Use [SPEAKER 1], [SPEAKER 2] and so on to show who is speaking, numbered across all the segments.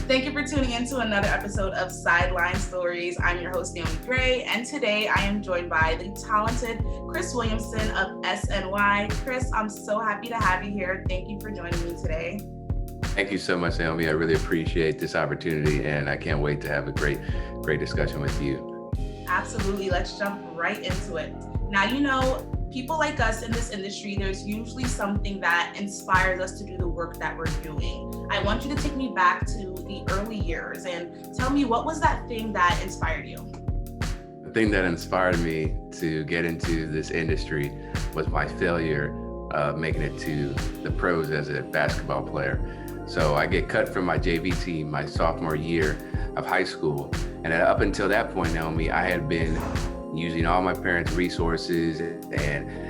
[SPEAKER 1] Thank you for tuning in to another episode of Sideline Stories. I'm your host, Naomi Grey, and today I am joined by the talented Chris Williamson of SNY. Chris, I'm so happy to have you here. Thank you for joining me today.
[SPEAKER 2] Thank you so much, Naomi. I really appreciate this opportunity, and I can't wait to have a great discussion with you.
[SPEAKER 1] Absolutely. Let's jump right into it. Now, you know, people like us in this industry, there's usually something that inspires us to do the work that we're doing. I want you to take me back to the early years and tell me, what was that thing that inspired you?
[SPEAKER 2] The thing that inspired me to get into this industry was my failure of making it to the pros as a basketball player. So I get cut from my JV team my sophomore year of high school. And up until that point, Naomi, I had been using all my parents' resources and,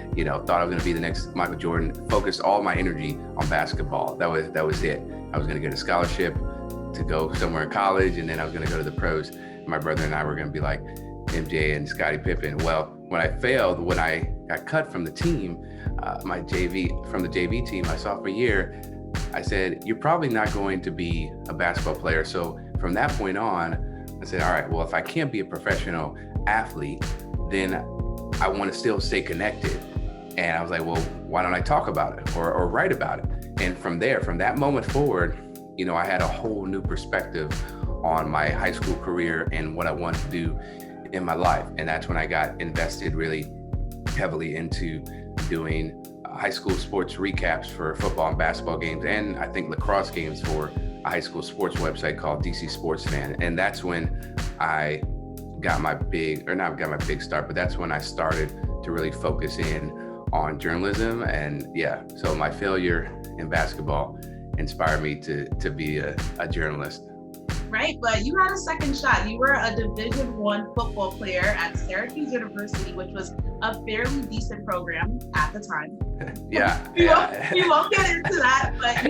[SPEAKER 2] thought I was going to be the next Michael Jordan, focused all my energy on basketball. That was it. I was going to get a scholarship to go somewhere in college, and then I was going to go to the pros. My brother and I were going to be like MJ and Scottie Pippen. Well, when I failed, when I got cut from the team, from the JV team, my sophomore year, I said, you're probably not going to be a basketball player. So from that point on, I said, all right, well, if I can't be a professional athlete, then I want to still stay connected. And I was like, well, why don't I talk about it or write about it? And from that moment forward, I had a whole new perspective on my high school career and what I wanted to do in my life. And that's when I got invested really heavily into doing high school sports recaps for football and basketball games, and I think lacrosse games for a high school sports website called DC Sports Fan. And that's when I got my big start, but that's when I started to really focus in on journalism. And so my failure in basketball inspired me to be a journalist.
[SPEAKER 1] Right, but you had a second shot. You were a Division I football player at Syracuse University, which was a fairly decent program at the time. We won't get into that, but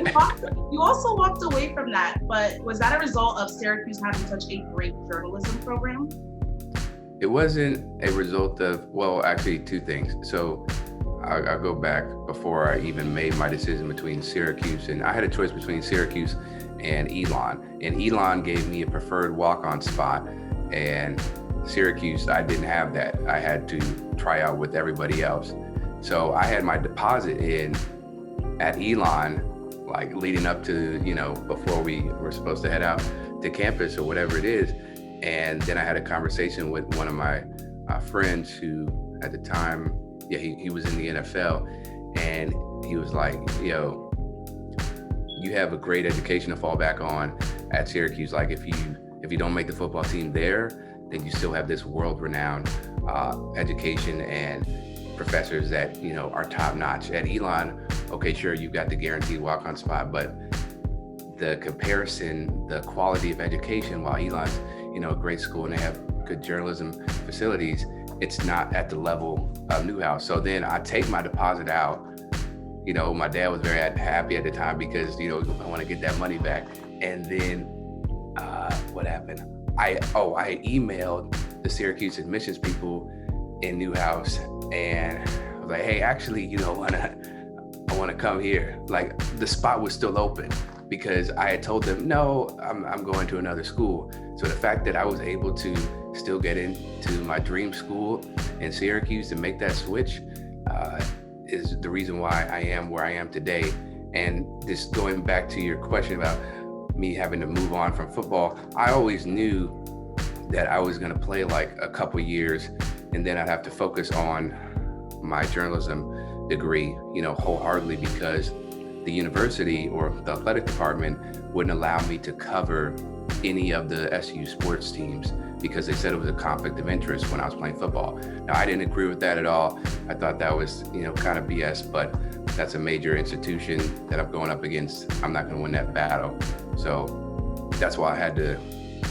[SPEAKER 1] you also walked away from that. But was that a result of Syracuse having such a great journalism program?
[SPEAKER 2] It wasn't a result of, well, actually two things. So I'll go back before I even made my decision between Syracuse, and I had a choice between Syracuse and Elon. And Elon gave me a preferred walk-on spot, and Syracuse, I didn't have that. I had to try out with everybody else. So I had my deposit in at Elon, like leading up to, before we were supposed to head out to campus or whatever it is. And then I had a conversation with one of my friends who at the time, he was in the NFL, and he was like, you have a great education to fall back on at Syracuse. Like if you don't make the football team there, then you still have this world-renowned education and professors that are top-notch. At Elon, okay, sure, you've got the guaranteed walk-on spot, but the comparison, the quality of education, while Elon's a great school and they have good journalism facilities, it's not at the level of Newhouse. So then I take my deposit out. My dad was very happy at the time because, I want to get that money back. And then what happened? I emailed the Syracuse admissions people in Newhouse, and I was like, hey, actually, I want to come here. Like the spot was still open because I had told them, no, I'm going to another school. So the fact that I was able to still get into my dream school in Syracuse and make that switch is the reason why I am where I am today. And just going back to your question about me having to move on from football, I always knew that I was going to play like a couple years, and then I'd have to focus on my journalism degree, wholeheartedly, because the university or the athletic department wouldn't allow me to cover any of the SU sports teams because they said it was a conflict of interest when I was playing football. Now, I didn't agree with that at all. I thought that was, kind of BS, but that's a major institution that I'm going up against. I'm not going to win that battle. So that's why I had to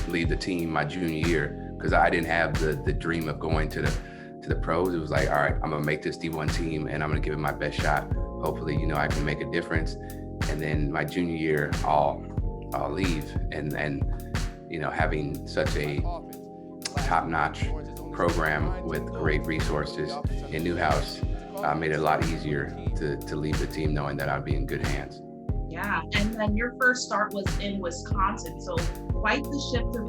[SPEAKER 2] leave the team my junior year, because I didn't have the dream of going to the pros. It was like, all right, I'm going to make this D1 team and I'm going to give it my best shot. Hopefully, I can make a difference. And then my junior year, I'll leave. And having such a top-notch program with great resources in Newhouse made it a lot easier to leave the team knowing that I'd be in good hands.
[SPEAKER 1] Yeah, and then your first start was in Wisconsin, so quite the shift of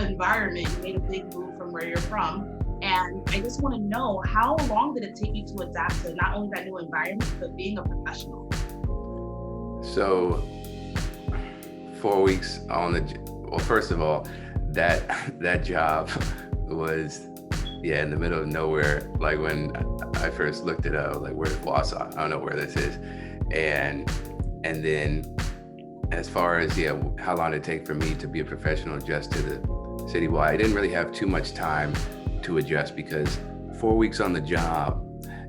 [SPEAKER 1] environment. You made a big move from where you're from, and I just want to know, how long did it take you to adapt to not only that new environment, but being a professional?
[SPEAKER 2] So 4 weeks on well, first of all, that job was, in the middle of nowhere. Like when I first looked it up, like, where's Wausau? I don't know where this is. And then as far as, how long it take for me to be a professional, adjust to the city, well, I didn't really have too much time to adjust, because 4 weeks on the job,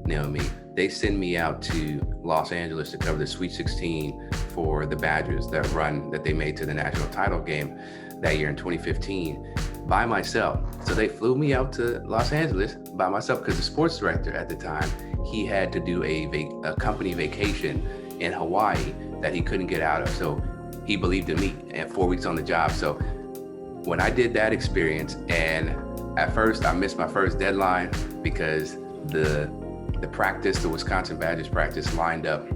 [SPEAKER 2] Naomi, they send me out to Los Angeles to cover the Sweet 16 for the Badgers, that run that they made to the national title game that year in 2015 by myself. So they flew me out to Los Angeles by myself, because the sports director at the time, he had to do a company vacation in Hawaii that he couldn't get out of. So he believed in me, and 4 weeks on the job. So when I did that experience, and at first I missed my first deadline because the practice, the Wisconsin Badgers practice, lined up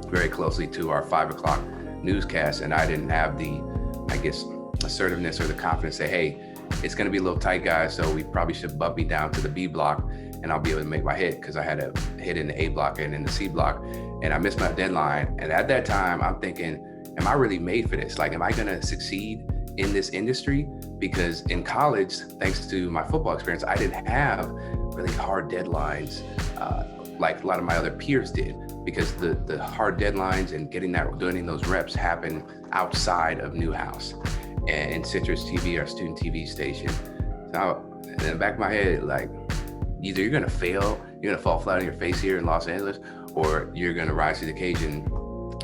[SPEAKER 2] very closely to our 5 o'clock newscast, and I didn't have the, I guess, assertiveness or the confidence to say, hey, it's going to be a little tight, guys, so we probably should bump me down to the B block and I'll be able to make my hit, because I had a hit in the A block and in the C block, and I missed my deadline. And at that time, I'm thinking, am I really made for this? Like, am I going to succeed in this industry? Because in college, thanks to my football experience, I didn't have really hard deadlines like a lot of my other peers did, because the hard deadlines and doing those reps happen outside of Newhouse and Citrus TV, our student TV station. So in the back of my head, like, either you're gonna fail, you're gonna fall flat on your face here in Los Angeles, or you're gonna rise to the occasion.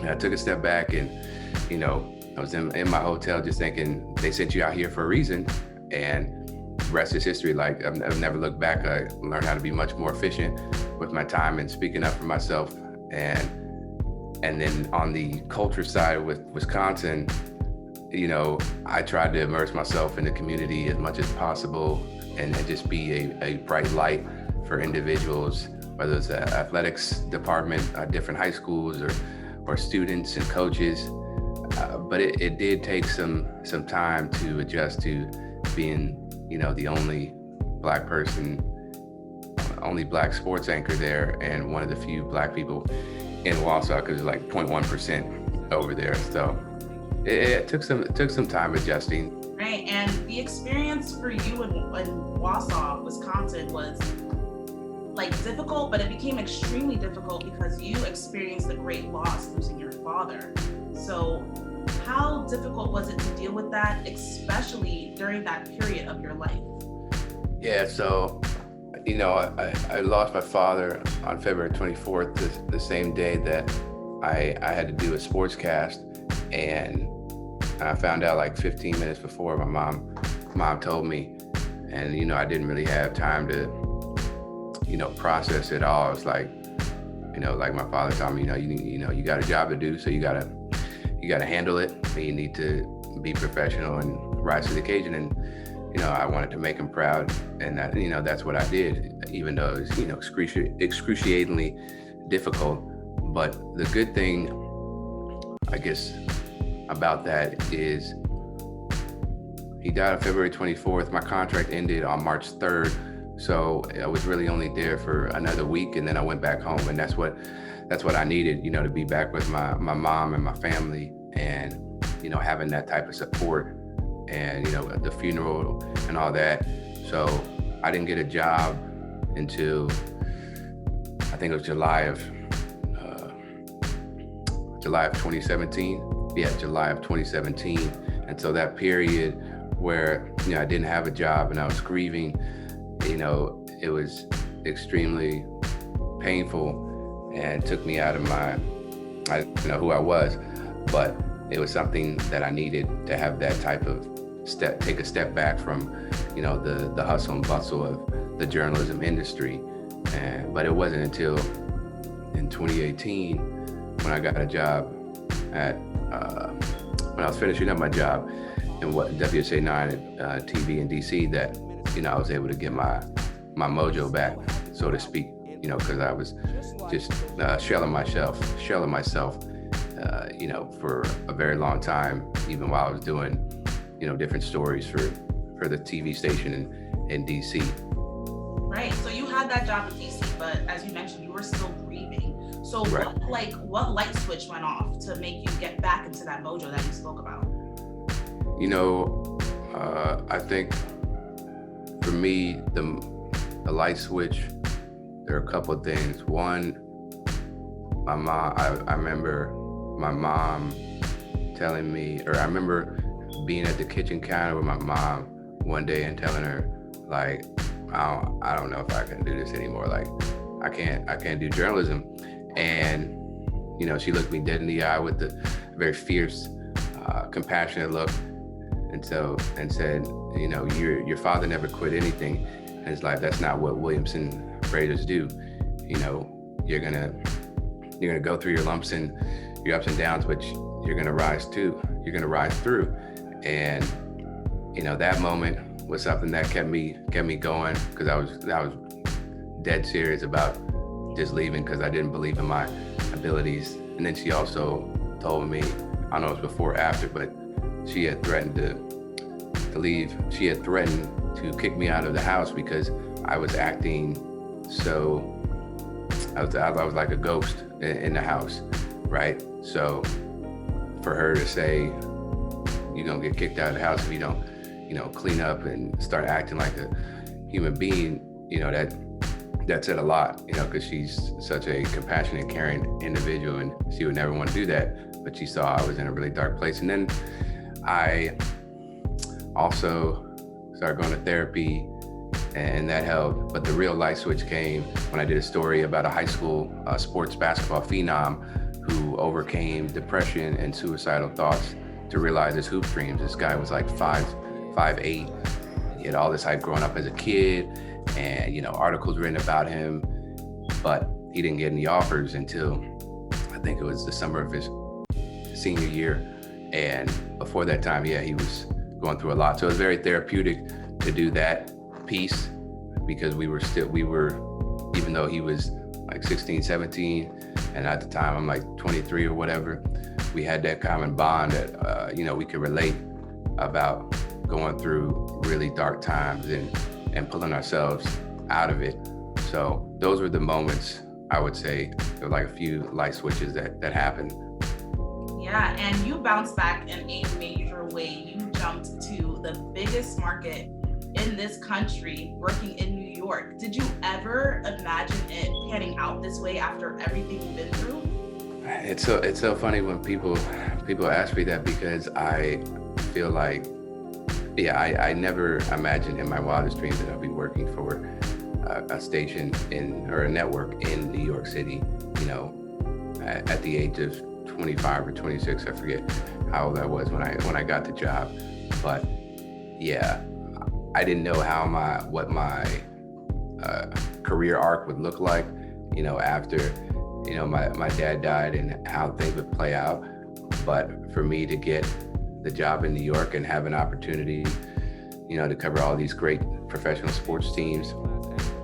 [SPEAKER 2] And I took a step back, and I was in my hotel just thinking, they sent you out here for a reason, and the rest is history. Like, I've never looked back. I learned how to be much more efficient with my time and speaking up for myself. And then on the culture side with Wisconsin, I tried to immerse myself in the community as much as possible, and just be a bright light for individuals, whether it's the athletics department, different high schools, or students and coaches. But it did take some time to adjust to being, the only Black person, only Black sports anchor there, and one of the few Black people in Wausau, because it's like 0.1% over there. So it took some time adjusting.
[SPEAKER 1] Right, and the experience for you in Wausau, Wisconsin, was like difficult, but it became extremely difficult because you experienced a great loss, losing your father. So how difficult was it to deal with that, especially during that period of your life?
[SPEAKER 2] Yeah, so I lost my father on February 24th, the same day that I had to do a sports cast, and I found out like 15 minutes before my mom told me, and I didn't really have time to process it all. It's like like my father told me, you got a job to do, so you gotta handle it, and you need to be professional and rise to the occasion. And I wanted to make him proud, and that that's what I did, even though it was excruciatingly difficult. But the good thing, I guess, about that is he died on February 24th. My contract ended on March 3rd. So I was really only there for another week, and then I went back home, and that's what I needed, to be back with my mom and my family, and having that type of support, and the funeral and all that. So I didn't get a job until I think it was July of 2017. Yeah, July of 2017. And so that period where I didn't have a job and I was grieving, it was extremely painful and took me out of I didn't know who I was, but it was something that I needed to have that type of take a step back from, the hustle and bustle of the journalism industry. But it wasn't until in 2018 when I got a job when I was finishing up my job in WSA 9 TV in DC, that I was able to get my mojo back, so to speak, because I was just shelling myself for a very long time, even while I was doing, different stories for the TV station in DC.
[SPEAKER 1] Right. So you had that job in DC, but as you mentioned, you were still grieving. So right. What light switch went off to make you get back into that mojo that you spoke about?
[SPEAKER 2] I think for me, the light switch, there are a couple of things. One, my mom, I remember my mom telling me, or I remember being at the kitchen counter with my mom one day and telling her, like, I don't know if I can do this anymore. Like, I can't do journalism. And, she looked me dead in the eye with a very fierce, compassionate look, and said, your father never quit anything in his life. That's not what Williamson Raiders do. You're gonna go through your lumps and your ups and downs, but you're gonna rise too. You're gonna rise through. And that moment was something that kept me going, because I was dead serious about just leaving, because I didn't believe in my abilities. And then she also told me, I don't know if it was before or after, but she had threatened to leave. She had threatened to kick me out of the house because I was acting so, I was like a ghost in the house, right? So for her to say, you're gonna get kicked out of the house if you don't, clean up and start acting like a human being, that said a lot, because she's such a compassionate, caring individual, and she would never want to do that. But she saw I was in a really dark place. And then I also started going to therapy, and that helped. But the real light switch came when I did a story about a high school sports basketball phenom who overcame depression and suicidal thoughts to realize his hoop dreams. This guy was like 5'8". He had all this hype growing up as a kid, and articles written about him, but he didn't get any offers until I think it was the summer of his senior year. And before that time, he was going through a lot. So it was very therapeutic to do that piece, because we were, even though he was like 16, 17, and at the time I'm like 23 or whatever, we had that common bond that, we could relate about going through really dark times and pulling ourselves out of it. So those were the moments, I would say, there were like a few light switches that happened.
[SPEAKER 1] Yeah, and you bounced back in a major way. You jumped to the biggest market in this country, working in New York. Did you ever imagine it panning out this way after everything you've been through?
[SPEAKER 2] It's so funny when people ask me that, because I feel like, I never imagined in my wildest dreams that I'd be working for a station or a network in New York City, at the age of 25 or 26, I forget how old I was when I got the job. But I didn't know what my career arc would look like, after, my dad died, and how things would play out. But for me to get the job in New York and have an opportunity, to cover all these great professional sports teams,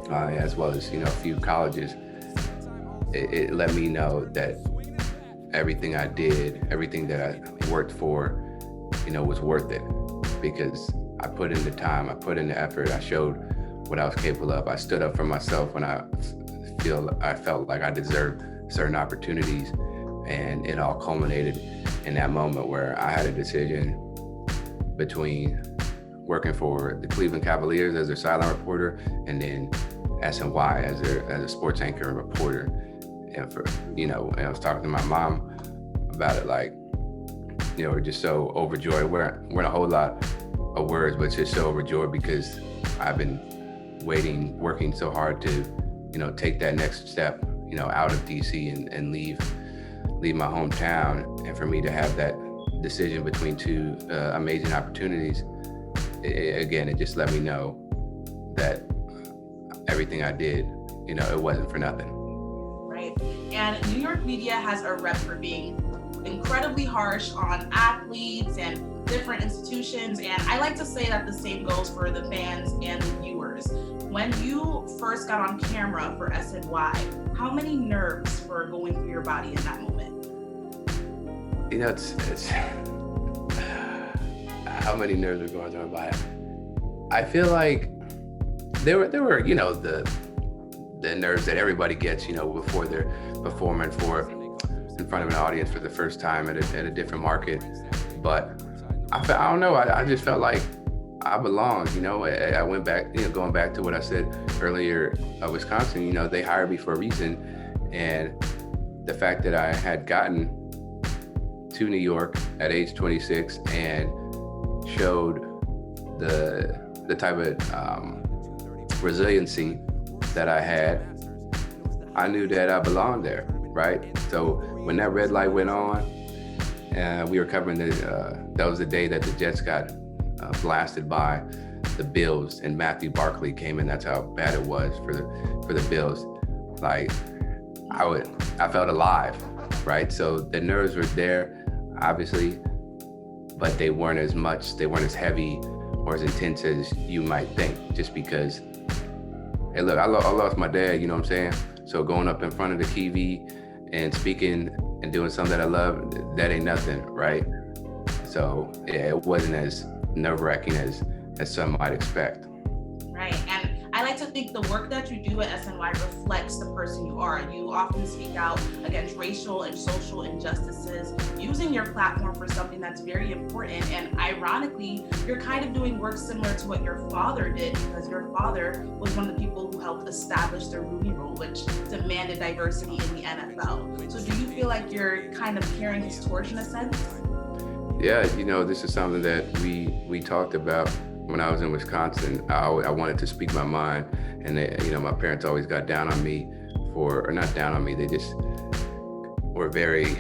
[SPEAKER 2] as well as, a few colleges, it let me know that everything I did, everything that I worked for, was worth it, because I put in the time, I put in the effort, I showed what I was capable of. I stood up for myself when I felt like I deserved certain opportunities, and it all culminated in that moment where I had a decision between working for the Cleveland Cavaliers as their sideline reporter, and then SNY as a sports anchor and reporter. And and I was talking to my mom about it, like, we're just so overjoyed. We're in a whole lot of words, but just so overjoyed, because I've been working so hard to, take that next step, out of DC and leave my hometown. And for me to have that decision between two amazing opportunities, it just let me know that everything I did, it wasn't for nothing.
[SPEAKER 1] Right. And New York media has a rep for being incredibly harsh on athletes and different institutions. And I like to say that the same goes for the fans and the viewers. When you first got on camera for SNY, how many nerves were going through your body in that moment?
[SPEAKER 2] it's how many nerves are going through my head. I feel like there were the nerves that everybody gets, before they're performing in front of an audience for the first time at a different market. But I don't know, I just felt like I belonged. I went back, going back to what I said earlier, Wisconsin, they hired me for a reason. And the fact that I had gotten to New York at age 26 and showed the type of resiliency that I had, I knew that I belonged there, right? So when that red light went on, we were covering that was the day that the Jets got blasted by the Bills, and Matthew Barkley came in. That's how bad it was for the Bills. Like I felt alive, right? So the nerves were there, obviously, but they weren't as heavy or as intense as you might think, just because, hey, look, I lost my dad, you know what I'm saying? So going up in front of the TV and speaking and doing something that I love, that ain't nothing, right? So yeah, it wasn't as nerve-wracking as some might expect.
[SPEAKER 1] Right, and I like to think the work that you do at SNY reflects the person you are. You often speak out against racial and social injustices, using your platform for something that's very important. And ironically, you're kind of doing work similar to what your father did, because your father was one of the people who helped establish the Rooney Rule, which demanded diversity in the NFL. So do you feel like you're kind of carrying his torch in a sense?
[SPEAKER 2] Yeah, this is something that we talked about when I was in Wisconsin. I wanted to speak my mind, and my parents always got down on me or not down on me. They just were very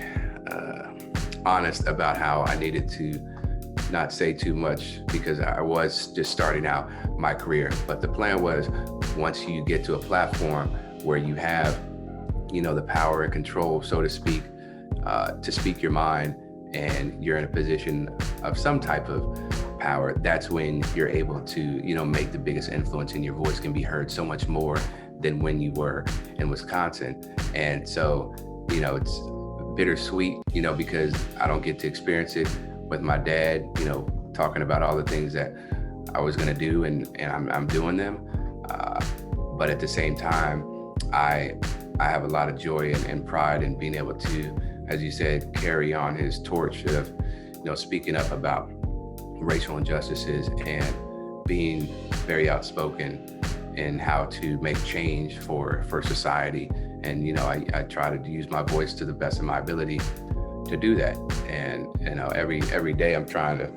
[SPEAKER 2] honest about how I needed to not say too much, because I was just starting out my career. But the plan was, once you get to a platform where you have, the power and control, so to speak, to speak your mind, and you're in a position of some type of power, that's when you're able to, make the biggest influence, and your voice can be heard so much more than when you were in Wisconsin. And so, it's bittersweet, because I don't get to experience it with my dad, talking about all the things that I was gonna do, and I'm doing them. But at the same time, I have a lot of joy and pride in being able to, as you said, carry on his torch of, speaking up about racial injustices and being very outspoken in how to make change for society. And, I try to use my voice to the best of my ability to do that. And, every day I'm trying to,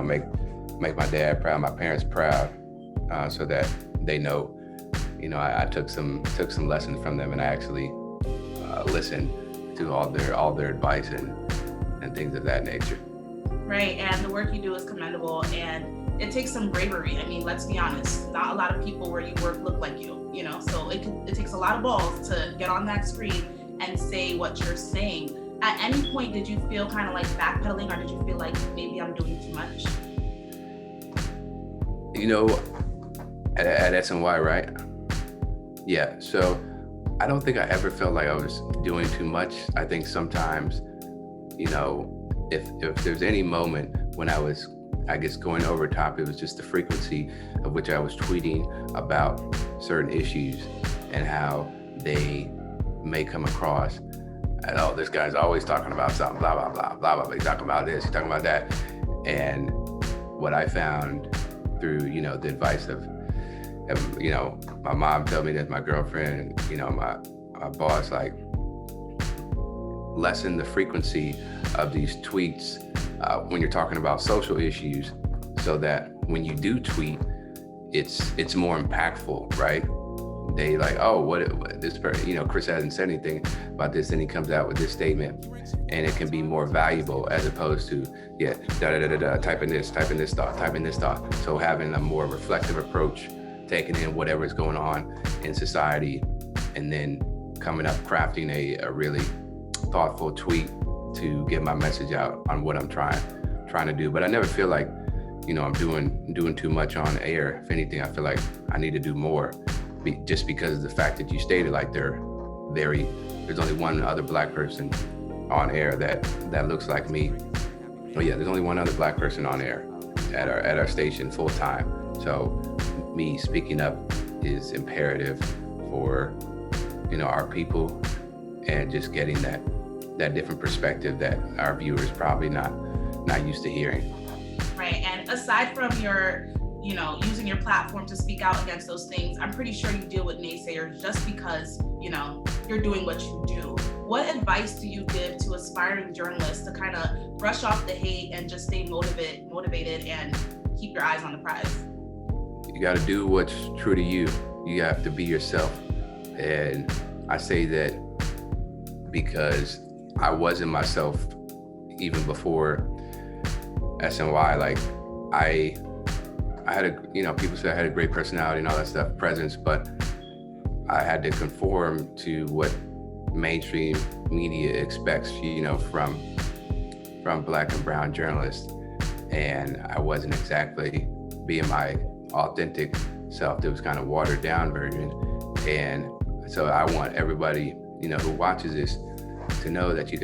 [SPEAKER 2] make my dad proud, my parents proud, so that they know, I took some lessons from them, and I actually listened to all their advice and things of that nature.
[SPEAKER 1] Right, and the work you do is commendable, and it takes some bravery. I mean, let's be honest, not a lot of people where you work look like you, so it takes a lot of balls to get on that screen and say what you're saying. At any point, did you feel kind of like backpedaling, or did you feel like maybe I'm doing too much?
[SPEAKER 2] At SNY, right? Yeah, so I don't think I ever felt like I was doing too much. I think sometimes, if there's any moment when I was, I guess, going over top, it was just the frequency of which I was tweeting about certain issues and how they may come across. Oh, this guy's always talking about something, blah, blah, blah, blah, blah. He's talking about this, he's talking about that. And what I found through, the advice of my mom told me that, my girlfriend, my boss, like, lessen the frequency of these tweets when you're talking about social issues, so that when you do tweet, it's more impactful, right? They like, oh, what this person, Chris hasn't said anything about this, then he comes out with this statement, and it can be more valuable, as opposed to, typing this thought. So having a more reflective approach, taking in whatever is going on in society, and then coming up, crafting a really thoughtful tweet to get my message out on what I'm trying to do. But I never feel like, I'm doing too much on air. If anything, I feel like I need to do more, just because of the fact that you stated, like, there's only one other Black person on air that looks like me. Oh yeah, there's only one other Black person on air at our station full time. So me speaking up is imperative for, our people, and just getting that different perspective that our viewers probably not used to hearing.
[SPEAKER 1] Right, and aside from your, using your platform to speak out against those things, I'm pretty sure you deal with naysayers just because, you're doing what you do. What advice do you give to aspiring journalists to kind of brush off the hate and just stay motivated and keep your eyes on the prize?
[SPEAKER 2] You got to do what's true to you. You have to be yourself. And I say that because I wasn't myself even before SNY. Like I had people say I had a great personality and all that stuff, presence, but I had to conform to what mainstream media expects, from Black and brown journalists. And I wasn't exactly being my authentic self. It was kind of watered down version. And so I want everybody, who watches this to know that you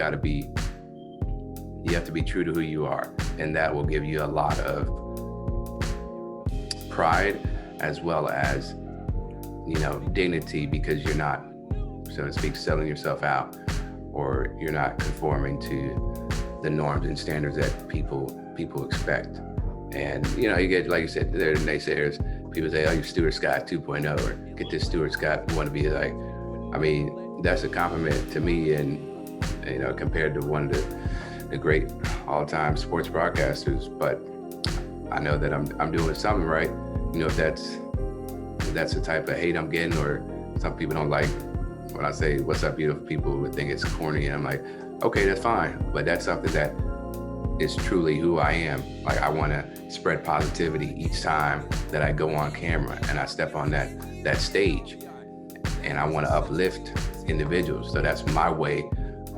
[SPEAKER 2] have to be true to who you are. And that will give you a lot of pride as well as, dignity, because you're not, so to speak, selling yourself out, or you're not conforming to the norms and standards that people expect. And, you get, like you said, there are naysayers. People say, oh, you're Stuart Scott 2.0, or get this Stuart Scott want to be like, I mean, that's a compliment to me. And, compared to one of the great all-time sports broadcasters, but I know that I'm doing something right. If that's the type of hate I'm getting, or some people don't like when I say, what's up, beautiful people, would think it's corny. And I'm like, okay, that's fine. But that's something that is truly who I am. Like, I want to spread positivity each time that I go on camera and I step on that stage. And I want to uplift individuals. So that's my way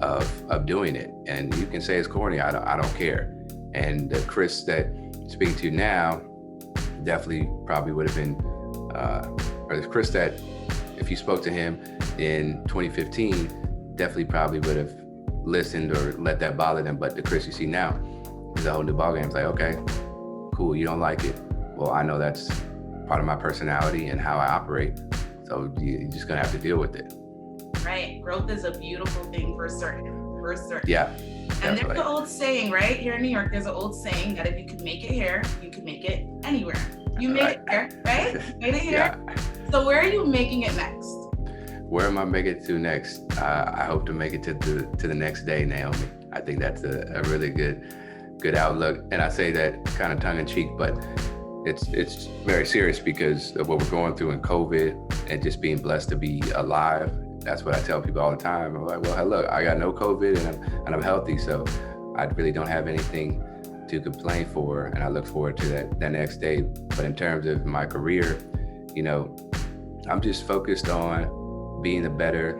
[SPEAKER 2] of doing it. And you can say it's corny, I don't care. And the Chris that I'm speaking to now definitely probably would have been, or the Chris that, if you spoke to him in 2015, definitely probably would have listened or let that bother them. But the Chris you see now is a whole new ballgame. It's like, okay, cool, you don't like it. Well, I know that's part of my personality and how I operate. So you're just gonna have to deal with it.
[SPEAKER 1] Right, growth is a beautiful thing for certain.
[SPEAKER 2] Yeah.
[SPEAKER 1] And there's an old saying, right? Here in New York, there's an old saying that if you can make it here, you can make it anywhere. You made it here, right? You made it here. Yeah. So where are you making it next?
[SPEAKER 2] Where am I making it to next? I hope to make it to the next day, Naomi. I think that's a really good outlook. And I say that kind of tongue in cheek, but it's very serious because of what we're going through in COVID and just being blessed to be alive. That's what I tell people all the time. I'm like, well, look, I got no COVID and I'm healthy, so I really don't have anything to complain for, and I look forward to that next day. But in terms of my career, I'm just focused on being a better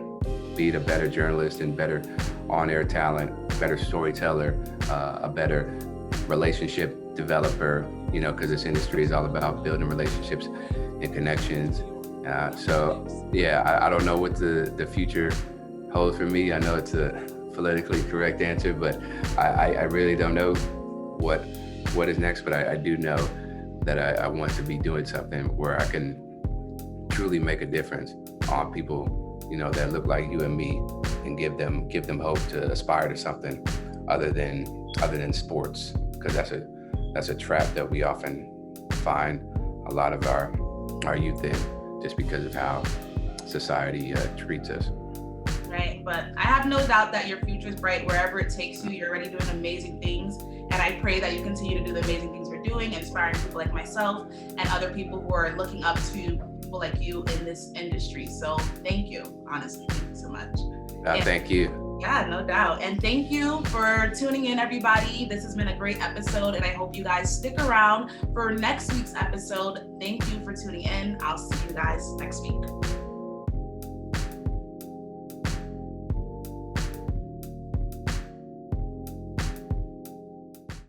[SPEAKER 2] journalist and better on-air talent, better storyteller, a better relationship developer, because this industry is all about building relationships and connections. So yeah, I don't know what the future holds for me. I know it's a politically correct answer, but I really don't know what is next, but I do know that I want to be doing something where I can truly make a difference on people, that look like you and me, and give them hope to aspire to something other than sports, because that's a trap that we often find a lot of our youth in, just because of how society treats us.
[SPEAKER 1] Right, but I have no doubt that your future is bright wherever it takes you. You're already doing amazing things, and I pray that you continue to do the amazing things you're doing, inspiring people like myself and other people who are looking up to people like you in this industry. So thank you, honestly, thank you so much.
[SPEAKER 2] Thank you.
[SPEAKER 1] Yeah, no doubt. And thank you for tuning in, everybody. This has been a great episode, and I hope you guys stick around for next week's episode. Thank you for tuning in. I'll see you guys next week.